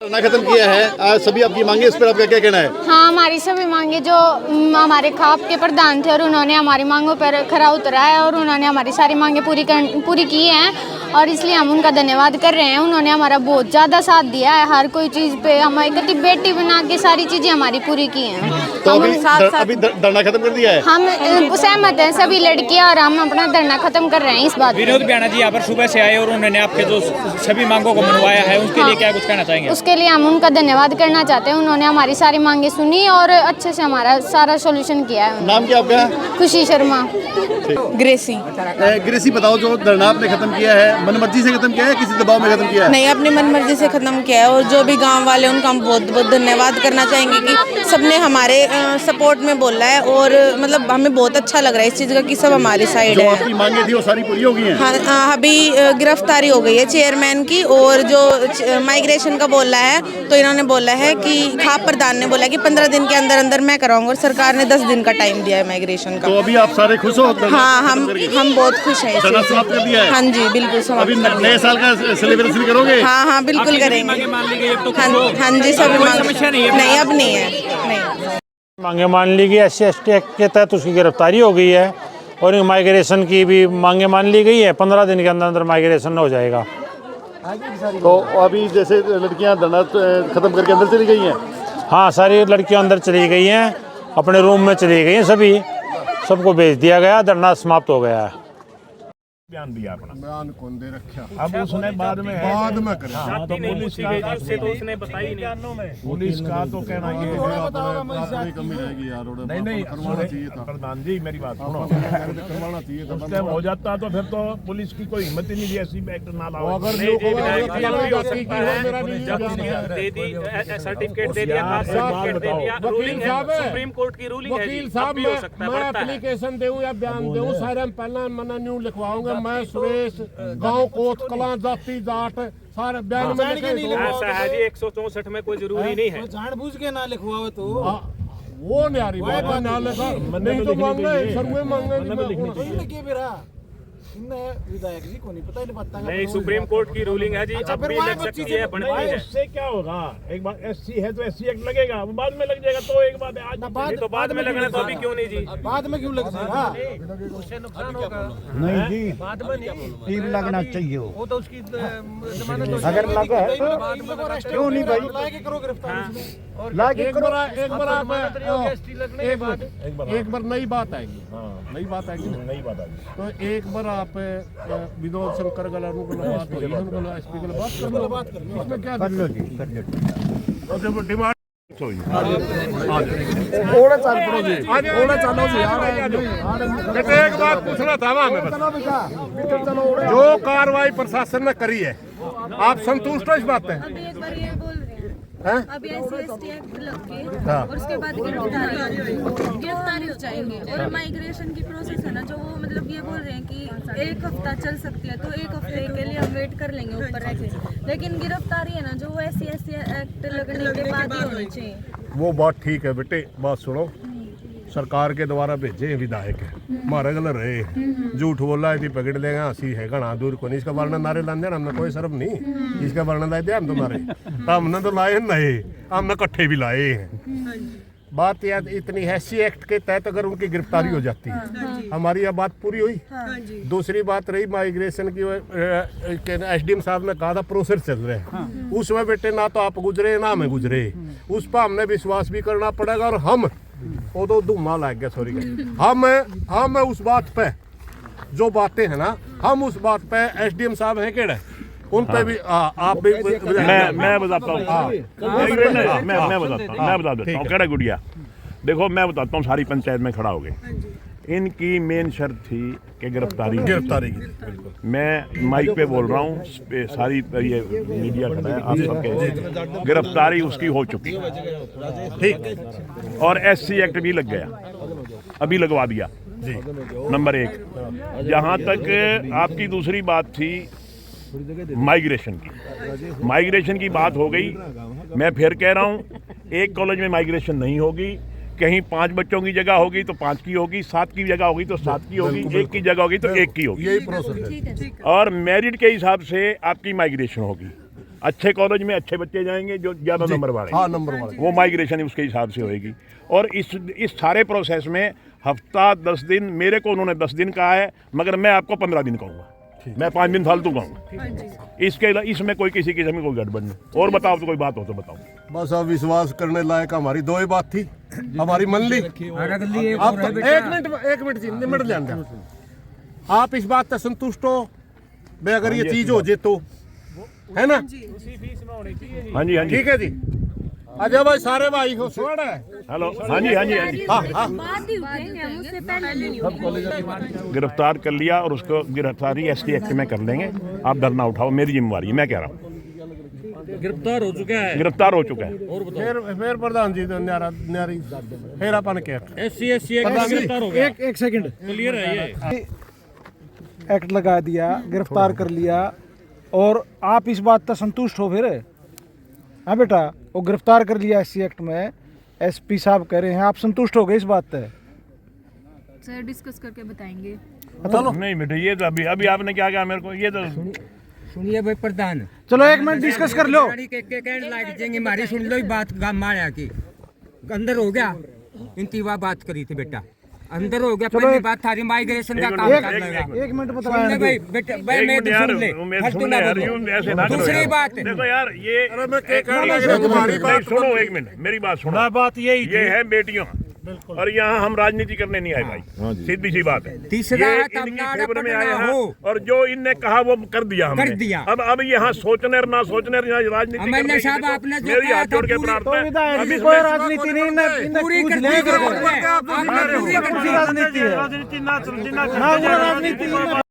धरना खत्म किया है, आज सभी आपकी मांगे, इस पर आपका क्या कहना है? हाँ, हमारी सभी मांगे जो हमारे खाप के प्रधान थे और उन्होंने हमारी मांगों पर खरा उतरा है और उन्होंने हमारी सारी मांगे पूरी की हैं और इसलिए हम उनका धन्यवाद कर रहे हैं। उन्होंने हमारा बहुत ज़्यादा साथ दिया है, हर कोई चीज़ पे हमारी गति बेटी बना के सारी चीज़ें हमारी पूरी की हैं। तो अभी धरना खत्म कर दिया है? हम सहमत हैं सभी लड़कियां और हम अपना धरना खत्म कर रहे हैं इस बात पे। विनोद बियाना जी यहाँ पर सुबह से आए और उन्होंने आपके जो सभी मांगों को मनवाया है, उसके लिए क्या कुछ कहना चाहेंगे? उसके लिए हम उनका धन्यवाद करना चाहते हैं। उन्होंने हमारी सारी मांगे सुनी और अच्छे से हमारा सारा सोल्यूशन किया है। नाम क्या आपका? खुशी शर्मा। ग्रेसी। ग्रेसी, बताओ, जो धरना आपने खत्म किया है, मनमर्जी से खत्म किया है, किसी दबाव में खत्म किया है? नहीं, अपनी मनमर्जी से खत्म किया है और जो भी गांव वाले उनका हम बहुत बहुत धन्यवाद करना चाहेंगे कि सबने हमारे सपोर्ट में बोला है और मतलब हमें बहुत अच्छा लग रहा है इस चीज़ का कि सब हमारी साइड जो है। आपकी मांगे थी वो सारी पूरी हो गई हैं? हाँ, अभी गिरफ्तारी हो गई है चेयरमैन की और जो माइग्रेशन का बोला है तो इन्होंने बोला है कि खाप प्रधान ने बोला कि 15 दिन के अंदर अंदर मैं कराऊंगा और सरकार ने 10 दिन का टाइम दिया है माइग्रेशन का। तो अभी आप सारे खुश हो? हाँ, हम बहुत खुश हैं। धरना समाप्त कर दिया है? हाँ जी, बिल्कुल समाप्त। अभी नए साल का सेलिब्रेशन करोगे? हाँ, बिल्कुल करेंगे। हाँ जी, सभी मांगे नहीं, अब नहीं है, नहीं। मांगे मान ली गई, SC/ST एक्ट के तहत उसकी गिरफ्तारी हो गई है और माइग्रेशन की भी मांगे मान ली गई है। 15 दिन के अंदर अंदर माइग्रेशन हो जाएगा। तो अभी जैसे लड़कियां धरना खत्म करके अंदर चली गई हैं? हाँ, सारी लड़कियां अंदर चली गई हैं, अपने रूम में चली गई हैं, सभी सबको भेज दिया गया, धरना समाप्त हो गया है। बयान दिया अपना, बयान कौन दे रखा? अब उसने बाद में करें। हाँ, तो पुलिस का तो कहना ये है, कमी रहेगी यार, नहीं नहीं करवाना चाहिए था प्रधान जी, मेरी बात सुनो, करवाना चाहिए था। उस टाइम हो जाता तो फिर तो पुलिस की कोई हिम्मत ही नहीं थी ऐसी एक्ट ना लाओ। अगर सर्टिफिकेट दे दिया, सुप्रीम कोर्ट की रूलिंग है। वकील साहब, मैं एप्लीकेशन दूं या बयान दूं, सारे हम पहला मना न्यू लिखवाऊंगा। मैं सुरेश, गांव कोट कला, जाति जाट सारे बयान में ऐसा है जी, 164 में कोई जरूरी नहीं है। जानबूझ के ना लिखवाओ तो वो न्यारी बात है, ना लिखा नहीं तो मांगना है, सर में मांगना विधायक जी को नहीं पता, नहीं, सुप्रीम कोर्ट की रूलिंग है जी। अब भी लग सकती है, बनती है। इससे क्या होगा, एक बार SC है तो SC एक्ट लगेगा, वो बाद में लग जाएगा। तो एक बात है, आज तो बाद में लगना, तो अभी क्यों नहीं जी? बाद में क्यों लग जाएगा? नहीं जी, बाद में नहीं लगना चाहिए वो तो उसकी अगर लगा क्यों नहीं भाई, करो गिरफ्तार। एक बार नई बात आएगी, नई बात आएगी, नई बात आएगी। तो एक बार आप विनोद शंकर गलारू को बात हुई, SP को बात कर लो, इसमें क्या कर लो जी, कर लो। डिमांड बेटे एक बात पूछना था हमें, जो कार्रवाई प्रशासन ने करी है, आप संतुष्ट हो इस बात में? अभी SC/ST एक्ट लग के और उसके बाद गिरफ्तारी हो जाएंगे और माइग्रेशन की प्रोसेस है ना, जो वो मतलब ये बोल रहे हैं कि 1 हफ्ता चल सकती है, तो 1 हफ्ते के लिए हम वेट कर लेंगे ऊपर रह के, लेकिन गिरफ्तारी है ना जो वो SC/ST एक्ट लगने के बाद ही होनी चाहिए। वो बात ठीक है बेटे, बात सुनो, सरकार के द्वारा भेजे विधायक है, हमारे गल रहे झूठ बोला है पकड़ लेगा, हंसी है घना दूर को नहीं, इसका वर्णन नारे लाने हमने कोई शर्म नहीं, इसका वर्णन लाए थे हम तो नारे, हमने तो लाए नहीं, हमने इकट्ठे भी लाए हैं। बात याद इतनी है, SC एक्ट के तहत अगर उनकी गिरफ्तारी हो जाती है, हमारी यह बात पूरी हुई। दूसरी बात रही माइग्रेशन की, SDM साहब ने कहा था प्रोसेस चल रहे हैं, उसमें बेटे ना तो आप गुजरे ना हमें गुजरे, उस पर हमने विश्वास भी करना पड़ेगा और हम वो तो धुमा लग गया, सॉरी, हम उस बात पे जो बातें हैं ना, हम उस बात पे SDM साहब हैं केड़े, उन पे भी आप भी मैं बताता हूँ, मैं बताता हूँ केड़ा गुड़िया। देखो मैं बताता हूँ, सारी पंचायत में खड़ा हो गए, इनकी मेन शर्त थी कि गिरफ्तारी की। मैं माइक पे बोल रहा हूँ, सारी ये मीडिया खड़ा है, आप सबके, गिरफ्तारी उसकी हो चुकी, ठीक, और SC एक्ट भी लग गया, अभी लगवा दिया जी, नंबर 1। जहाँ तक आपकी दूसरी बात थी माइग्रेशन की बात हो गई, मैं फिर कह रहा हूँ, एक कॉलेज में माइग्रेशन नहीं होगी, कहीं 5 बच्चों की जगह होगी तो 5 की होगी, 7 की जगह होगी तो 7 की होगी, 1 की जगह होगी तो 1 की होगी, यही प्रोसेस है। और मेरिट के हिसाब से आपकी माइग्रेशन होगी। अच्छे कॉलेज में अच्छे बच्चे जाएंगे जो ज़्यादा नंबर वाले, हाँ नंबर वाले, वो माइग्रेशन उसके हिसाब से होएगी। और इस सारे प्रोसेस में हफ्ता 10 दिन, मेरे को उन्होंने 10 दिन कहा है, मगर मैं आपको 15 दिन कहूँगा, मैं 5 दिन फालतू कहूँगा। इसमें कोई किसी किस्म की कोई गड़बड़ नहीं। और बताओ तो कोई बात हो तो बताओ। बस अब विश्वास करने लायक हमारी दो ही बात थी, हमारी मन ली। आप एक मिनट जी निमट लें, आप इस बात से संतुष्ट हो भाई अगर ये चीज हो जाए तो, है ना? हाँ जी, हाँ जी, ठीक है जी। अजय भाई सारे भाई को सुन है। हेलो, हाँ जी, हाँ जी, हाँ जी। बात ही उठेंगे हम, उससे पहले गिरफ्तार कर लिया और उसको गिरफ्तारी ST एक्ट में कर लेंगे। आप डरना उठाओ, मेरी जिम्मेवारी है, मैं कह रहा हूँ। गिरफ्तार हो चुका है, गिरफ्तार हो चुका है। फिर प्रधान जी तो न्यारी फिर अपन के SC गिरफ्तार हो गया। एक सेकंड, क्लियर है ये। एक्ट लगा दिया, गिरफ्तार कर लिया, और आप इस बात पर संतुष्ट हो फिर? हाँ बेटा, वो गिरफ्तार कर लिया SC एक्ट में, SP साहब कह रहे हैं, आप संतुष्ट हो गए इस बात पे? सर डिस्कस करके बताएंगे। चलो नहीं बेटे, ये तो अभी आपने क्या कहा मेरे को, ये तो सुनिए भाई प्रधान, चलो एक मिनट डिस्कस कर लो। हमारी सुन लो बात माया की अंदर हो गया, इंतवा बात करी थी बेटा, अंदर हो गया। पहली बात थारी माइग्रेशन का काम कर लेगा। एक मिनट सुन ले भाई बेटा, भाई मैं तो सुन ले, ऐसे ना करो। दूसरी बात देखो यार, ये सुनो एक मिनट, मेरी बात सुनो। बात यही ये है बेटियों, और यहाँ हम राजनीति करने नहीं आए भाई, सीधी सी बात है। तीसरा ये है इनकी तमनाडा फेवर में आए पटना हैं, हो, और जो इनने कहा वो कर दिया हमने। कर दिया। अब यहाँ सोचने और ना सोचने और यहाँ राजनीति अमरनाथ करने की साहब, देखो, आपने जो मेरी कहा हाथ जोड़ के था प्रार्थना है। अब इसमें- कोई राजनीति नहीं, पूरी कर दी राजनीति है।